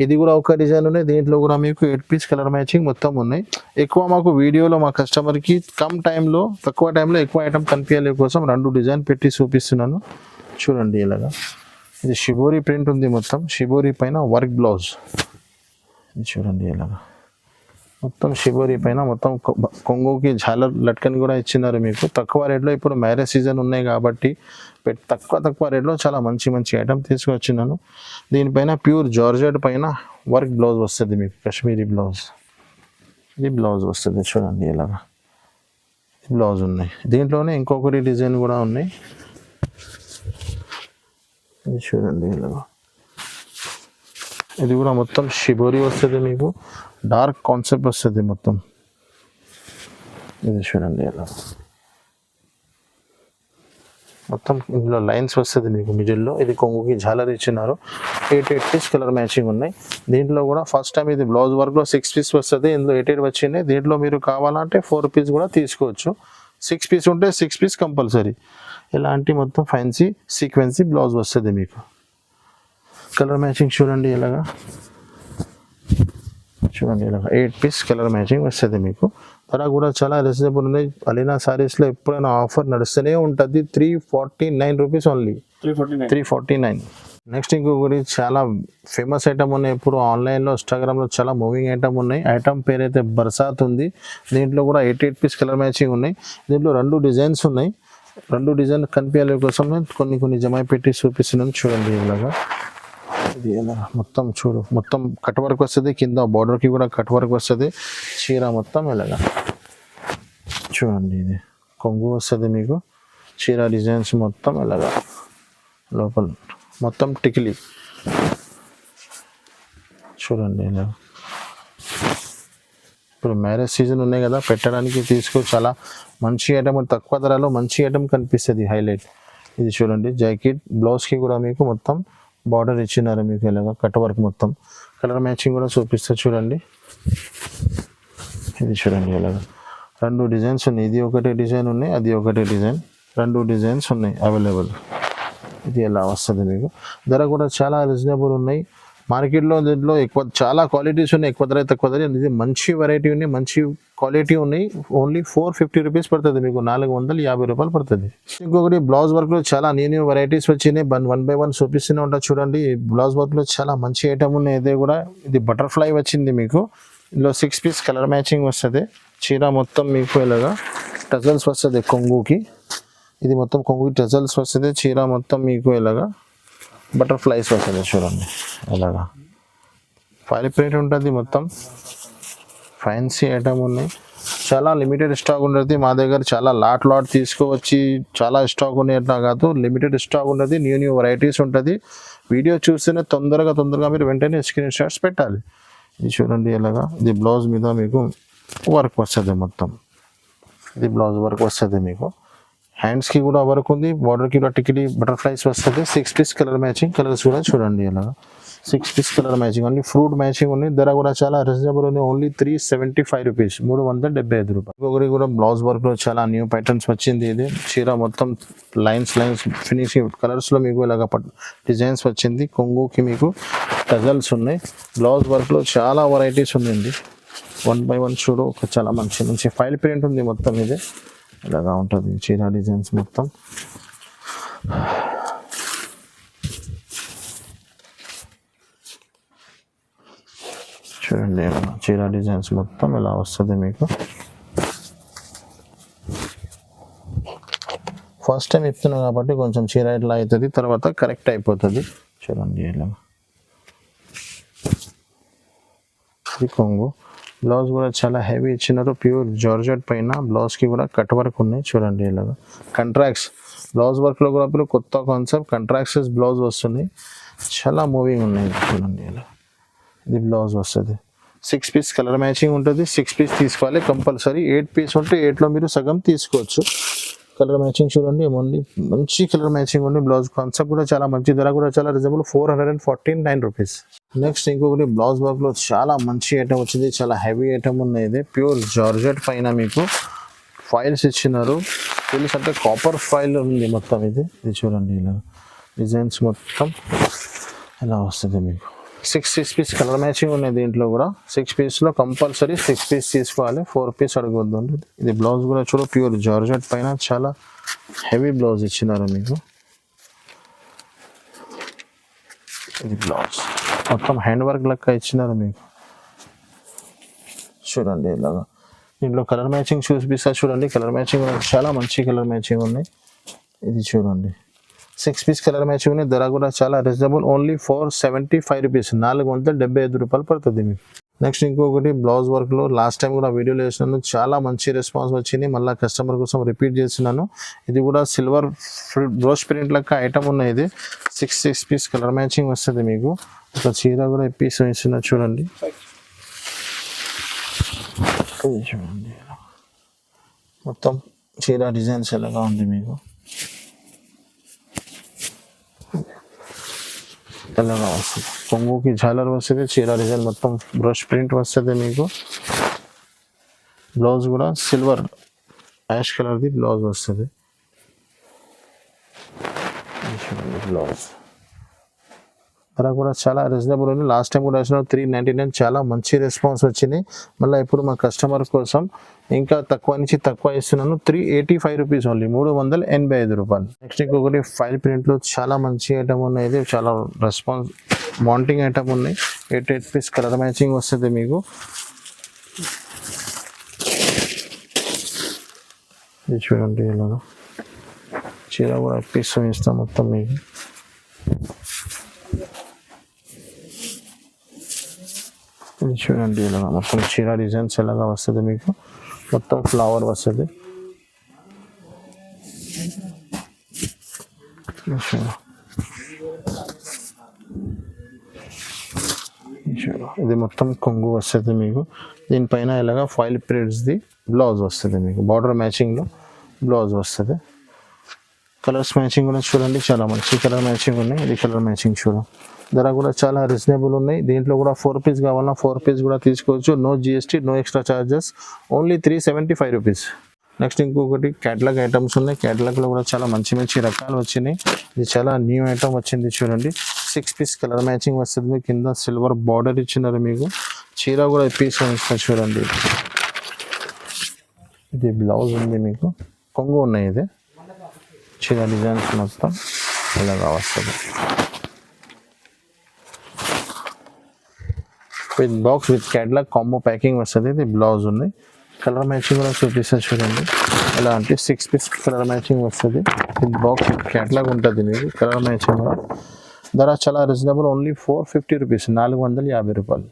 ఇది కూడా ఒక డిజైన్ ఉన్నాయి. దీంట్లో కూడా మీకు 8 పీస్ కలర్ మ్యాచింగ్ మొత్తం ఉన్నాయి. ఎక్కువ మాకు వీడియోలో మా కస్టమర్కి తక్కువ టైంలో ఎక్కువ ఐటమ్ కనిపించాలి కోసం 2 డిజైన్ పెట్టి చూపిస్తున్నాను. చూడండి ఇలాగా. ఇది షిబోరి ప్రింట్ ఉంది మొత్తం. షిబోరి పైన వర్క్ బ్లౌజ్. ఇది చూడండి ఇలాగా మొత్తం షిబోరి పైన మొత్తం కొంగుకి ఝాలర్ లట్కన్ కూడా ఇచ్చినారు మీకు. తక్కువ రేట్లో ఇప్పుడు మ్యారేజ్ సీజన్ ఉన్నాయి కాబట్టి తక్కువ రేట్లో చాలా మంచి ఐటమ్ తీసుకొచ్చినాను. దీనిపైన ప్యూర్ జార్జెట్ పైన వర్క్ బ్లౌజ్ వస్తుంది మీకు, కాశ్మీరీ బ్లౌజ్. ఇది బ్లౌజ్ వస్తుంది చూడండి ఇలాగా. బ్లౌజ్ ఉన్నాయి. దీంట్లోనే ఇంకొకటి డిజైన్ కూడా ఉన్నాయి. ఇది చూడండి ఇలాగా. ఇది కూడా మొత్తం షిబోరి వస్తుంది మీకు. డార్క్ కాన్సెప్ట్ వస్తుంది మొత్తం. ఇది చూడండి ఇలా మొత్తం ఇందులో లైన్స్ వస్తుంది మీకు మిడిల్లో. ఇది కొంగుకి ఝాలర్ ఇచ్చినారు. 8 పీస్ కలర్ మ్యాచింగ్ ఉన్నాయి. దీంట్లో కూడా ఫస్ట్ టైం ఇది బ్లౌజ్ వర్క్లో 6 పీస్ వస్తుంది. ఇందులో 8 వచ్చినాయి. దీంట్లో మీరు కావాలంటే 4 పీస్ కూడా తీసుకోవచ్చు. 6 పీస్ ఉంటే 6 పీస్ కంపల్సరీ. ఇలాంటి మొత్తం ఫ్యాన్సీ సీక్వెన్సీ బ్లౌజ్ వస్తుంది మీకు. కలర్ మ్యాచింగ్ చూడండి ఇలాగా. చూడండి ఇలాగా 8 పీస్ కలర్ మ్యాచింగ్ వస్తుంది మీకు. ధర కూడా చాలా రీజనబుల్ ఉన్నాయి. అలీనా సారీస్లో ఎప్పుడైనా ఆఫర్ నడుస్తూనే ఉంటుంది. 349 రూపీస్ ఓన్లీ, 349. నెక్స్ట్ ఇంకొకటి చాలా ఫేమస్ ఐటమ్ ఉన్నాయి. ఇప్పుడు ఆన్లైన్లో ఇన్స్టాగ్రామ్లో చాలా మూవింగ్ ఐటమ్ ఉన్నాయి. ఐటమ్ పేరు అయితే బర్సాత్ ఉంది. దీంట్లో కూడా 8 పీస్ కలర్ మ్యాచింగ్ ఉన్నాయి. దీంట్లో 2 డిజైన్స్ ఉన్నాయి. 2 డిజైన్ కనిపించాలి కోసం కొన్ని జమ పెట్టి చూపిస్తున్నాను. చూడండి ఇలాగా. ఇది ఇలా మొత్తం మొత్తం కట్ వర్క్ వస్తుంది. కింద బార్డర్కి కూడా కట్ వర్క్ వస్తుంది. చీర మొత్తం ఇలాగా చూడండి. ఇది కొంగు వస్తుంది మీకు. చీర డిజైన్స్ మొత్తం ఇలాగా లోపల మొత్తం టికిలి చూడండి ఇలా. ఇప్పుడు మ్యారేజ్ సీజన్ ఉన్నాయి కదా, పెట్టడానికి చాలా మంచి ఐటమ్, తక్కువ ధరలో మంచి ఐటమ్ కనిపిస్తుంది. హైలైట్. ఇది చూడండి జాకెట్ బ్లౌజ్కి కూడా మీకు మొత్తం బార్డర్ ఇచ్చినారు మీకు ఇలాగా కట్ వర్క్ మొత్తం. కలర్ మ్యాచింగ్ కూడా చూపిస్తా చూడండి. ఇది చూడండి ఇలాగా 2 డిజైన్స్ ఉన్నాయి. ఇది ఒకటే డిజైన్ ఉన్నాయి, అది ఒకటే డిజైన్. 2 డిజైన్స్ ఉన్నాయి అవైలబుల్. ఇది ఎలా వస్తుంది మీకు. ధర కూడా చాలా రీజనబుల్ ఉన్నాయి. మార్కెట్లో దీంట్లో ఎక్కువ చాలా క్వాలిటీస్ ఉన్నాయి, ఎక్కువ ధర తక్కువ ధర. ఇది మంచి వెరైటీ ఉన్నాయి, మంచి క్వాలిటీ ఉన్నాయి. ఓన్లీ 450 రూపీస్ పడుతుంది మీకు, 450 రూపాయలు పడుతుంది. ఇంకొకటి బ్లౌజ్ వర్క్లో చాలా న్యూ వెరైటీస్ వచ్చినాయి, 1 by 1 చూపిస్తూనే ఉంటా చూడండి. బ్లౌజ్ వర్క్లో చాలా మంచి ఐటమ్ ఉన్నాయి. ఇది కూడా ఇది బటర్ఫ్లై వచ్చింది మీకు, ఇందులో 6 పీస్ కలర్ మ్యాచింగ్ వస్తుంది. చీర మొత్తం మీకు ఇలాగా టజల్స్ వస్తుంది కొంగుకి, ఇది మొత్తం కొంగుకి టజల్స్ వస్తుంది. చీర మొత్తం మీకు ఇలాగా బటర్ఫ్లైస్ వస్తుంది చూడండి, అలాగా ఫైల్ ప్రింట్ ఉంటుంది. మొత్తం ఫ్యాన్సీ ఐటమ్ ఉన్నాయి, చాలా లిమిటెడ్ స్టాక్ ఉంటుంది మా దగ్గర. చాలా లాట్ తీసుకువచ్చి చాలా స్టాక్ ఉన్నాయి అట్లా కాదు, లిమిటెడ్ స్టాక్ ఉంటుంది. న్యూ వెరైటీస్ ఉంటుంది. వీడియో చూస్తేనే తొందరగా మీరు వెంటనే స్క్రీన్ షాట్స్ పెట్టాలి. ఇది చూడండి ఇలాగా, ఇది బ్లౌజ్ మీద మీకు వర్క్ వస్తుంది మొత్తం. ఇది బ్లౌజ్ వర్క్ వస్తుంది మీకు, హ్యాండ్స్కి కూడా వర్క్ ఉంది, బార్డర్కి కూడా టికెటీ బటర్ఫ్లైస్ వస్తుంది. 6 పీస్ కలర్ మ్యాచింగ్, కలర్స్ కూడా చూడండి ఇలా 6 piece colour matching, only fruit matching ఉంది. ధర కూడా చాలా రీజనబుల్ ఉంది, ఓన్లీ 375 రూపీస్, 375 రూపాయలు. ఇంకొకటి కూడా బ్లౌజ్ వర్క్లో చాలా న్యూ ప్యాటర్న్స్ వచ్చింది. ఇది చీర మొత్తం లైన్స్ ఫినిషింగ్ కలర్స్లో మీకు ఇలాగ డిజైన్స్ వచ్చింది. కొంగుకి మీకు టజల్స్ ఉన్నాయి. బ్లౌజ్ వర్క్లో చాలా వెరైటీస్ ఉంది. 1 by 1 చూడు, చాలా మంచి ఫైల్ ప్రింట్ ఉంది మొత్తం. ఇది ఇలాగా ఉంటుంది చీర డిజైన్స్ మొత్తం. చూడండి చీర డిజైన్స్ మొత్తం ఇలా వస్తుంది మీకు. ఫస్ట్ టైం ఇస్తున్నాం కాబట్టి కొంచెం చీర ఇట్లా అవుతుంది, తర్వాత కరెక్ట్ అయిపోతుంది. చూడండి ఇలా ఇది కొంగు. బ్లౌజ్ కూడా చాలా హెవీ ఇచ్చినారు, ప్యూర్ జార్జెట్ పైన. బ్లౌజ్కి కూడా కట్ వర్క్ ఉన్నాయి చూడండి ఇలాగా. కంట్రాక్ట్స్ బ్లౌజ్ వర్క్లో కూడా ఇప్పుడు కొత్త కాన్సెప్ట్ కంట్రాక్ట్స్ బ్లౌజ్ వస్తుంది, చాలా మూవింగ్ ఉన్నాయి చూడండి ఇలా. ఇది బ్లౌజ్ వస్తుంది. 6 పీస్ కలర్ మ్యాచింగ్ ఉంటుంది. 6 పీస్ తీసుకోవాలి కంపల్సరీ. 8 పీస్ ఉంటే 8లో మీరు సగం తీసుకోవచ్చు. కలర్ మ్యాచింగ్ చూడండి, ఓన్లీ మంచి కలర్ మ్యాచింగ్ ఉంది. బ్లౌజ్ కాన్సెప్ట్ కూడా చాలా మంచి, ధర కూడా చాలా రీజనబుల్, 449 రూపీస్. నెక్స్ట్ ఇంకొకటి బ్లౌజ్ వర్క్లో చాలా మంచి ఐటమ్ వచ్చింది, చాలా హెవీ ఐటమ్ ఉన్నాయి. ఇది ప్యూర్ జార్జెట్ పైన మీకు ఫైల్స్ ఇచ్చినారు. ఫిల్స్ అంటే కాపర్ ఫైల్ ఉంది మొత్తం. ఇది చూడండి ఇలా డిజైన్స్ మొత్తం ఇలా వస్తుంది మీకు. 6 పీస్ కలర్ మ్యాచింగ్ ఉన్నాయి దీంట్లో కూడా. 6 పీస్లో కంపల్సరీ 6 పీస్ తీసుకోవాలి, 4 పీస్ అడగొద్దు. ఇది బ్లౌజ్ కూడా చూడ, ప్యూర్ జార్జెట్ పైన చాలా హెవీ బ్లౌజ్ ఇచ్చినారు మీకు. ఇది బ్లౌజ్ మొత్తం హ్యాండ్ వర్క్ లెక్క ఇచ్చినారు మీకు. చూడండి ఇలాగా దీంట్లో కలర్ మ్యాచింగ్ చూపిస్తా చూడండి. కలర్ మ్యాచింగ్ చాలా మంచి కలర్ మ్యాచింగ్ ఉన్నాయి. ఇది చూడండి 6 పీస్ కలర్ మ్యాచింగ్ ఉన్నాయి. ధర కూడా చాలా రీజనబుల్, ఓన్లీ 475 రూపీస్, 475 రూపాయలు పడుతుంది మీకు. నెక్స్ట్ ఇంకొకటి బ్లౌజ్ వర్క్లో లాస్ట్ టైం కూడా వీడియోలో వేసినాను, చాలా మంచి రెస్పాన్స్ వచ్చింది. మళ్ళీ కస్టమర్ కోసం రిపీట్ చేస్తున్నాను. ఇది కూడా సిల్వర్ బ్రోష్ ప్రింట్ లెక్క ఐటమ్ ఉన్నాయి. ఇది 6 పీస్ కలర్ మ్యాచింగ్ వస్తుంది మీకు. ఒక చీర కూడా పీస్ వేస్తున్నా చూడండి. చూడండి మొత్తం చీర డిజైన్స్ ఎలాగా ఉంది మీకు, తెల్లగా వస్తుంది. కొంగుకి జాలర్ వస్తుంది, చీర డిజైన్ మొత్తం బ్రష్ ప్రింట్ వస్తుంది మీకు. బ్లౌజ్ కూడా సిల్వర్ యాష్ కలర్ది బ్లౌజ్ వస్తుంది. బ్లౌజ్ ధర కూడా చాలా రీజనబుల్ ఉంది. లాస్ట్ టైం కూడా వచ్చిన 399, చాలా మంచి రెస్పాన్స్ వచ్చింది. మళ్ళీ ఇప్పుడు మా కస్టమర్ కోసం ఇంకా తక్కువ నుంచి తక్కువ ఇస్తున్నాను, 385 రూపీస్ ఓన్లీ, 385 రూపాయలు. నెక్స్ట్ ఇంకొకటి ఫైల్ ప్రింట్లో చాలా మంచి ఐటమ్ ఉన్నాయి. ఇది చాలా రెస్పాన్స్ మాంటింగ్ ఐటమ్ ఉన్నాయి. 8 పీస్ కలర్ మ్యాచింగ్ వస్తుంది మీకు. ఇది చూడండి ఇలాగా చీర కూడా పీస్ ఇస్తాం మొత్తం మీకు. ఇది చూడండి ఇలాగా మొత్తం చీర డిజైన్స్ ఎలాగా వస్తుంది మీకు. మొత్తం ఫ్లవర్ వస్తుంది. ఇది మొత్తం కొంగు వస్తుంది మీకు. దీనిపైన ఇలాగా ఫాయిల్ ప్రింట్స్ది బ్లౌజ్ వస్తుంది మీకు. బార్డర్ మ్యాచింగ్లో బ్లౌజ్ వస్తుంది. కలర్స్ మ్యాచింగ్ కూడా చూడండి, చాలా మంచి కలర్ మ్యాచింగ్ ఉన్నాయి. ఇది కలర్ మ్యాచింగ్ చూడండి. ధర కూడా చాలా రీజనబుల్ ఉన్నాయి. దీంట్లో కూడా 4 పీస్ కావాలన్నా 4 పీస్ కూడా తీసుకోవచ్చు. No GST, no extra charges, only 375 rupees. Next ఇంకొకటి క్యాటలాగ్ ఐటమ్స్ ఉన్నాయి. క్యాటలాగ్లో కూడా చాలా మంచి మంచి రకాలు వచ్చినాయి. ఇది చాలా న్యూ ఐటమ్ వచ్చింది చూడండి. 6 పీస్ కలర్ మ్యాచింగ్ వస్తుంది మీకు, కింద సిల్వర్ బార్డర్ ఇచ్చినారు మీకు, చీర కూడా పీస్ ఇస్తారు చూడండి. ఇది బ్లౌజ్ ఉంది మీకు, కొంగు ఉన్నాయి, ఇది చీర డిజైన్స్ మొత్తం ఇలాగా వస్తుంది. With box with catalogue combo packing వస్తుంది. ఇది బ్లౌజ్ ఉంది, కలర్ మ్యాచింగ్ కూడా చూపిస్తారు చూడండి. ఎలా అంటే 6 పీస్ కలర్ మ్యాచింగ్ వస్తుంది, విత్ బాక్స్ విత్ క్యాట్లాగ్ ఉంటుంది మీకు, కలర్ మ్యాచింగ్ కూడా. ధర చాలా రీజనబుల్, ఓన్లీ 450 రూపీస్, 450 రూపాయలు.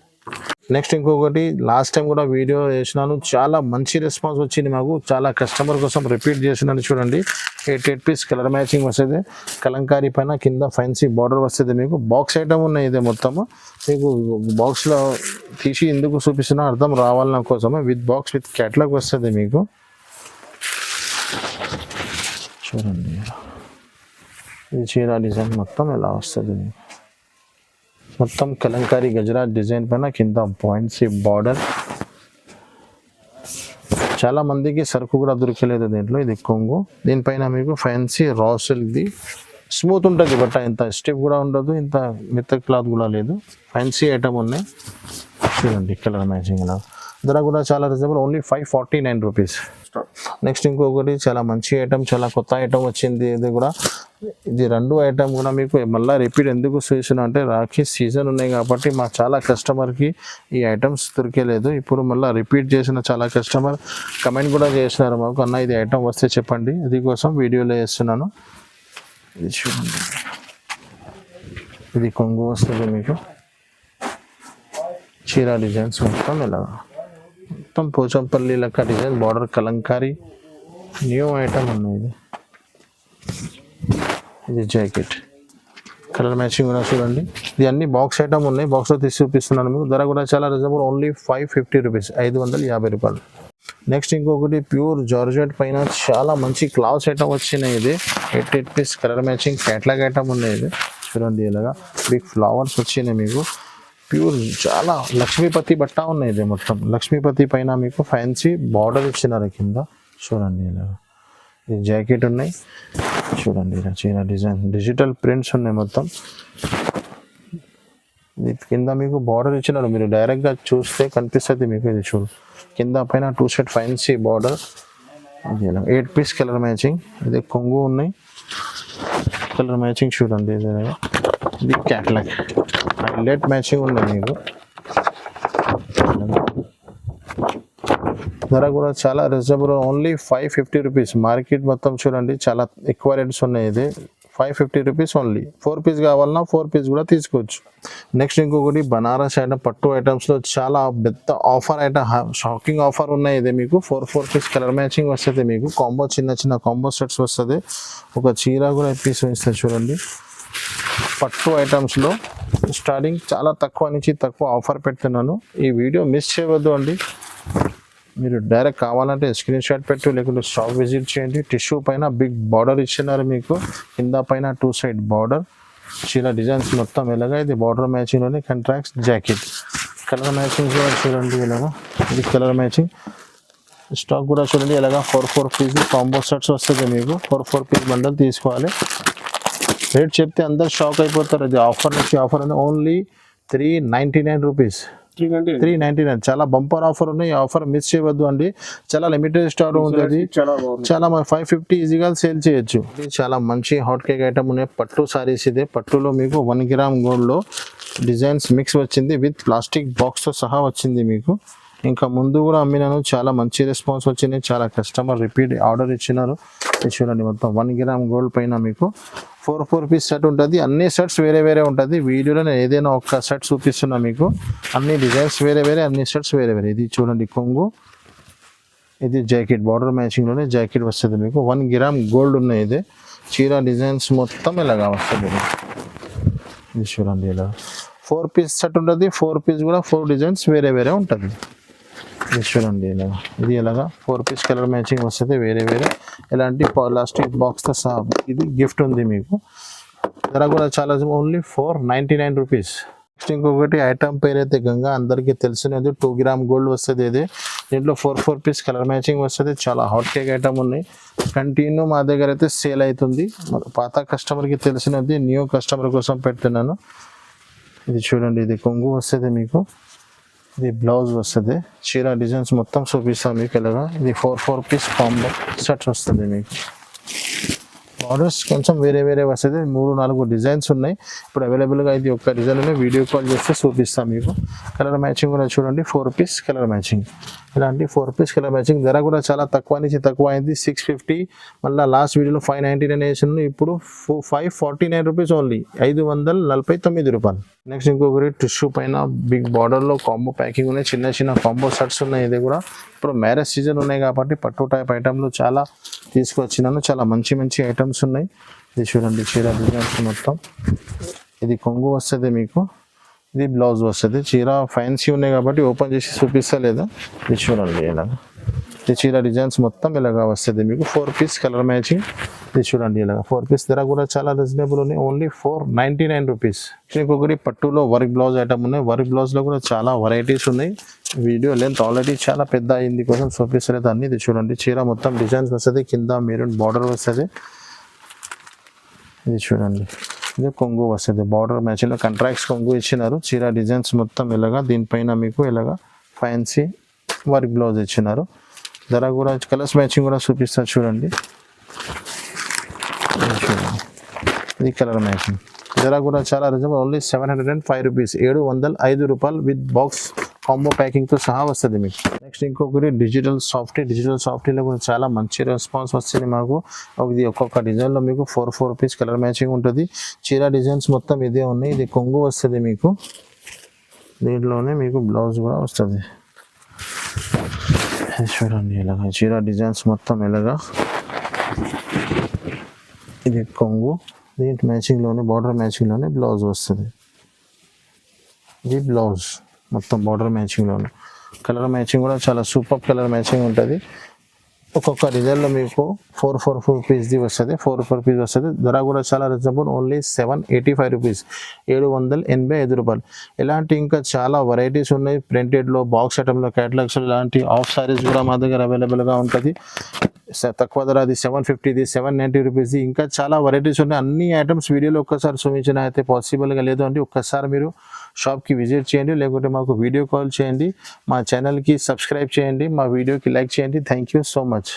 నెక్స్ట్ ఇంకొకటి, లాస్ట్ టైం కూడా వీడియో చేసినాను, చాలా మంచి రెస్పాన్స్ వచ్చింది మాకు, చాలా కస్టమర్ కోసం రిపీట్ చేసినాను చూడండి. 8 పీస్ కలర్ మ్యాచింగ్ వస్తుంది, కలంకారీ పైన కింద ఫ్యాన్సీ బార్డర్ వస్తుంది మీకు. బాక్స్ ఐటమ్ ఉన్నాయి, ఇదే మొత్తము మీకు బాక్స్లో తీసి ఎందుకు చూపిస్తున్నా అర్థం రావాలన్న కోసమే. విత్ బాక్స్ విత్ క్యాట్లాగ్ వస్తుంది మీకు చూడండి. ఇది చీర డిజైన్ మొత్తం ఎలా వస్తుంది మీకు, మొత్తం కలంకారీ గజరాజ్ డిజైన్ పైన కింద పాయింట్స్ బార్డర్. చాలా మందికి సరుకు కూడా దొరకలేదు దీంట్లో. ఇది కొంగు, దీనిపైన మీకు ఫ్యాన్సీ రా సిల్క్ది, స్మూత్ ఉంటుంది బట్ట, ఇంత స్టిఫ్ కూడా ఉండదు, ఇంత మెత్త క్లాత్ కూడా లేదు, ఫ్యాన్సీ ఐటమ్ ఉన్నాయి చూడండి. కలర్ మ్యాచింగ్ ఇలా, ధర కూడా చాలా రీజనబుల్, ఓన్లీ 549 రూపీస్. నెక్స్ట్ ఇంకొకటి చాలా మంచి ఐటమ్, చాలా కొత్త ఐటమ్ వచ్చింది. ఇది కూడా, ఇది రెండు ఐటమ్ కూడా మీకు మళ్ళీ రిపీట్ ఎందుకు చేసిన అంటే రాఖీ సీజన్ ఉన్నాయి కాబట్టి మా చాలా కస్టమర్కి ఈ ఐటమ్స్ దొరికేలేదు. ఇప్పుడు మళ్ళీ రిపీట్ చేసిన చాలా కస్టమర్ కమెంట్ కూడా చేసినారు మాకు, అన్న ఇది ఐటమ్ వస్తే చెప్పండి, ఇది కోసం వీడియోలో వేస్తున్నాను. ఇది చూడండి, ఇది కొంగు వస్తుంది మీకు, చీర డిజైన్స్ మొత్తం ఇలా, మొత్తం పోచంపల్లి లెక్క design, border Kalamkari, new item ఉన్నాయి. ఇది జాకెట్, కలర్ మ్యాచింగ్ కూడా చూడండి. ఇది అన్ని బాక్స్ ఐటమ్ ఉన్నాయి, బాక్స్లో తీసి చూపిస్తున్నాను మీకు. ధర కూడా చాలా రీజనబుల్, ఓన్లీ 550 రూపీస్, 550 రూపాయలు. నెక్స్ట్ ఇంకొకటి ప్యూర్ జార్జెట్ పైన చాలా మంచి క్లాత్స్ ఐటమ్ వచ్చినాయి. ఇది 8 piece colour matching catalogue item ఉన్నాయి. ఇది చూడండి, ఇలాగా బిగ్ ఫ్లవర్స్ వచ్చినాయి మీకు, ప్యూర్ చాలా లక్ష్మీపతి బట్ట ఉన్నాయి. ఇది మొత్తం లక్ష్మీపతి పైన మీకు ఫ్యాన్సీ బార్డర్ ఇచ్చినారు కింద చూడండి. ఇలాగా ఇది జాకెట్ ఉన్నాయి చూడండి, ఇలా చీర డిజైన్, డిజిటల్ ప్రింట్స్ ఉన్నాయి మొత్తం. ఇది కింద మీకు బార్డర్ ఇచ్చినారు, మీరు డైరెక్ట్గా చూస్తే కనిపిస్తుంది మీకు. ఇది చూడు, కింద పైన 2 సెట్ ఫ్యాన్సీ బార్డర్. ఇది ఇలా 8 పీస్ కలర్ మ్యాచింగ్, ఇది కొంగు ఉన్నాయి, కలర్ మ్యాచింగ్ చూడండి. ఇది క్యాట్లాగ్ హైలైట్ మ్యాచింగ్ ఉంది మీకు. ధర కూడా చాలా రీజనబుల్, ఓన్లీ 550 రూపీస్. మార్కెట్ మొత్తం చూడండి చాలా ఎక్కువ రేట్స్ ఉన్నాయి. ఇది 550 రూపీస్ ఓన్లీ. 4 పీస్ కావాలన్నా 4 పీస్ కూడా తీసుకోవచ్చు. నెక్స్ట్ ఇంకొకటి బనారస్ ఐటమ్, పట్టు ఐటమ్స్లో చాలా పెద్ద ఆఫర్ ఐటమ్, షాకింగ్ ఆఫర్ ఉన్నాయి. ఇది మీకు 4 పీస్ కలర్ మ్యాచింగ్ వస్తుంది మీకు, కాంబో చిన్న చిన్న కాంబో సెట్స్ వస్తుంది. ఒక చీర కూడా పీస్ ఇస్తుంది చూడండి. పట్టు ఐటమ్స్లో స్టార్టింగ్ చాలా తక్కువ నుంచి తక్కువ ఆఫర్ పెడుతున్నాను, ఈ వీడియో మిస్ చేయవద్దు అండి. మీరు డైరెక్ట్ కావాలంటే స్క్రీన్ షాట్ పెట్టు, లేకుంటే షాప్ విజిట్ చేయండి. టిష్యూ పైన బిగ్ బార్డర్ ఇచ్చినారు మీకు, కింద పైన 2 సైడ్ బార్డర్, చీర డిజైన్స్ మొత్తం ఇలాగా. ఇది బార్డర్ మ్యాచింగ్లోనే కాంట్రాక్ట్స్ జాకెట్, కలర్ మ్యాచింగ్ కూడా చూడండి ఇలాగా. ఇది కలర్ మ్యాచింగ్ స్టాక్ కూడా చూడండి ఇలాగా. 4 పీస్ కాంబో సెట్స్ వస్తుంది మీకు, 4 పీస్ బండల్ తీసుకోవాలి. రేట్ చెప్తే అందరు షాక్ అయిపోతారు. అది ఆఫర్ నుంచి ఆఫర్ అని, ఓన్లీ 399 రూపీస్, 399. చాలా బంపర్ ఆఫర్ ఉన్నాయి, ఆఫర్ మిస్ చేయవద్దు అండి. చాలా లిమిటెడ్ స్టాక్ ఉంటుంది, చాలా 550 ఈజీగా సేల్ చేయొచ్చు. చాలా మంచి హాట్ కేక్ ఐటమ్ ఉన్నాయి, పట్టు సారీస్. ఇదే పట్టులో మీకు 1 గ్రామ్ గోల్డ్లో డిజైన్స్ మిక్స్ వచ్చింది, విత్ ప్లాస్టిక్ బాక్స్తో సహా వచ్చింది మీకు. ఇంకా ముందు కూడా అమ్మినాను, చాలా మంచి రెస్పాన్స్ వచ్చింది, చాలా కస్టమర్ రిపీట్ ఆర్డర్ ఇచ్చినారు. చూడండి మొత్తం 1 గ్రామ్ గోల్డ్ పైన మీకు 4 పీస్ సెట్ ఉంటుంది. అన్ని సెట్స్ వేరే వేరే ఉంటుంది. వీడియోలో నేను ఏదైనా ఒక్క సెట్ చూపిస్తున్నా మీకు, అన్ని డిజైన్స్ వేరే వేరే, అన్ని సెట్స్ వేరే వేరే. ఇది చూడండి కొంగు, ఇది జాకెట్, బార్డర్ మ్యాచింగ్లోనే జాకెట్ వస్తుంది మీకు. 1 గ్రామ్ గోల్డ్ ఉన్నాయి. ఇది చీర డిజైన్స్ మొత్తం ఇలాగా వస్తుంది. ఇది చూడండి ఇలా 4 పీస్ సెట్ ఉంటుంది, 4 పీస్ కూడా 4 డిజైన్స్ వేరే వేరే ఉంటుంది. ఇది చూడండి ఇలా, ఇది ఇలాగా 4 పీస్ కలర్ మ్యాచింగ్ వస్తుంది వేరే వేరే. ఇలాంటి ప్లాస్టిక్ బాక్స్తో సహా ఇది గిఫ్ట్ ఉంది మీకు. ధర కూడా చాలా, ఓన్లీ 499 రూపీస్. నెక్స్ట్ ఇంకొకటి ఐటమ్ పేరు అయితే గంగా, అందరికీ తెలిసినది 2 గ్రామ్ గోల్డ్ వస్తుంది. ఇది దీంట్లో 4 పీస్ కలర్ మ్యాచింగ్ వస్తుంది. చాలా హాట్ కేక్ ఐటమ్ ఉన్నాయి. కంటిన్యూ మా దగ్గర అయితే సేల్ అవుతుంది. పాత కస్టమర్కి తెలిసినది, న్యూ కస్టమర్ కోసం పెడుతున్నాను. ఇది చూడండి, ఇది కొంగు వస్తుంది మీకు, ఇది బ్లౌజ్ వస్తుంది. చీర డిజైన్స్ మొత్తం చూపిస్తాం మీకు ఇలాగా. ఇది 4 పీస్ కాంబో సెట్ వస్తుంది మీకు. ఆర్డర్స్ కొంచెం వేరే వేరే వస్తుంది. 3-4 డిజైన్స్ ఉన్నాయి ఇప్పుడు అవైలబుల్గా. ఇది ఒక్క డిజైన్ వీడియో కాల్ చేస్తే చూపిస్తాం మీకు. కలర్ మ్యాచింగ్ కూడా చూడండి, 4 పీస్ కలర్ మ్యాచింగ్. ఇలాంటి 4 పీస్ కలర్ మ్యాచింగ్. ధర కూడా చాలా తక్కువ నుంచి తక్కువ అయింది, 650. మళ్ళీ లాస్ట్ వీడియోలో 599 వేసాను, ఇప్పుడు 549 రూపీస్ ఓన్లీ, 549 రూపాయలు. నెక్స్ట్ ఇంకొకటి టిష్యూ పైన బిగ్ బార్డర్లో కాంబో ప్యాకింగ్ ఉన్నాయి. చిన్న చిన్న కాంబో సెట్స్ ఉన్నాయి. ఇది కూడా ఇప్పుడు మ్యారేజ్ సీజన్ ఉన్నాయి కాబట్టి పట్టు టైప్ ఐటమ్లు చాలా తీసుకొచ్చినాను. చాలా మంచి మంచి ఐటమ్స్ ఉన్నాయి. ఇది చూడండి, చీర డిజైన్స్ మొత్తం. ఇది కొంగు వస్తుంది మీకు, ఇది బ్లౌజ్ వస్తుంది. చీర ఫ్యాన్సీ ఉన్నాయి కాబట్టి ఓపెన్ చేసి చూపిస్తలేదా. ఇది చూడండి ఇలాగా. ఇది చీర డిజైన్స్ మొత్తం ఇలాగా వస్తుంది మీకు. 4 పీస్ కలర్ మ్యాచింగ్. ఇది చూడండి ఇలాగా 4 పీస్. ధర కూడా చాలా రీజనబుల్ ఉన్నాయి, ఓన్లీ 499 రూపీస్. ఇంకొకటి పట్టులో వర్క్ బ్లౌజ్ ఐటమ్ ఉన్నాయి. వర్క్ బ్లౌజ్లో కూడా చాలా వెరైటీస్ ఉన్నాయి. వీడియో లెంత్ ఆల్రెడీ చాలా పెద్ద అయింది కోసం చూపిస్తలేదు అన్ని. ఇది చూడండి, చీర మొత్తం డిజైన్స్ వస్తుంది, కింద మెరూన్ బార్డర్ వస్తుంది. ఇది చూడండి, ఇది కొంగు వస్తుంది. బార్డర్ మ్యాచింగ్లో కంట్రాక్ట్స్ కొంగు ఇచ్చినారు. చీర డిజైన్స్ మొత్తం ఇలాగా, దీనిపైన మీకు ఇలాగా ఫ్యాన్సీ వర్క్ బ్లౌజ్ ఇచ్చినారు. ధర కూడా కలర్స్ మ్యాచింగ్ కూడా చూపిస్తారు చూడండి. ఇది కలర్ మ్యాచింగ్. ధర కూడా చాలా రీజనబుల్, ఓన్లీ 705 రూపీస్, 705 రూపాయలు విత్ బాక్స్ కాంబో ప్యాకింగ్తో సహా వస్తుంది మీకు. నెక్స్ట్ ఇంకొకటి డిజిటల్ సాఫ్టీ. డిజిటల్ సాఫ్టీలో కూడా చాలా మంచి రెస్పాన్స్ వస్తుంది మాకు. ఇది ఒక్కొక్క డిజైన్లో మీకు 4 పీస్ కలర్ మ్యాచింగ్ ఉంటుంది. చీర డిజైన్స్ మొత్తం ఇదే ఉన్నాయి. ఇది కొంగు వస్తుంది మీకు, దీంట్లోనే మీకు బ్లౌజ్ కూడా వస్తుంది. చూడండి ఇలాగా చీర డిజైన్స్ మొత్తం ఇలాగా. ఇది కొంగు, దీంట్ మ్యాచింగ్లోనే బార్డర్ మ్యాచింగ్లోనే బ్లౌజ్ వస్తుంది. ఇది బ్లౌజ్ మొత్తం బార్డర్ మ్యాచింగ్లోనే. కలర్ మ్యాచింగ్ కూడా చాలా సూపర్ కలర్ మ్యాచింగ్ ఉంటుంది. ఒక్కొక్క డిజైన్లో మీకు 4 పీస్ది వస్తుంది, 4 పీస్ వస్తుంది. ధర కూడా చాలా రీజనబుల్, ఓన్లీ 785 రూపీస్, 785 రూపాయలు. ఇలాంటి ఇంకా చాలా వెరైటీస్ ఉన్నాయి. ప్రింటెడ్లో, బాక్స్ ఐటంలో, క్యాటలాగ్స్, ఇలాంటి ఆఫ్ సారీస్ కూడా మా దగ్గర అవైలబుల్గా ఉంటుంది. తక్కువ ధర, అది 750, 790 రూపీస్. ఇంకా చాలా వెరైటీస్ ఉన్నాయి. అన్ని ఐటమ్స్ వీడియోలో ఒక్కసారి చూపించిన అయితే పాసిబుల్గా లేదు అంటే ఒక్కసారి మీరు షాప్కి విజిట్ చేయండి, లేకుంటే మాకు వీడియో కాల్ చేయండి. మా ఛానల్కి సబ్స్క్రైబ్ చేయండి, మా వీడియోకి లైక్ చేయండి. Thank you so much.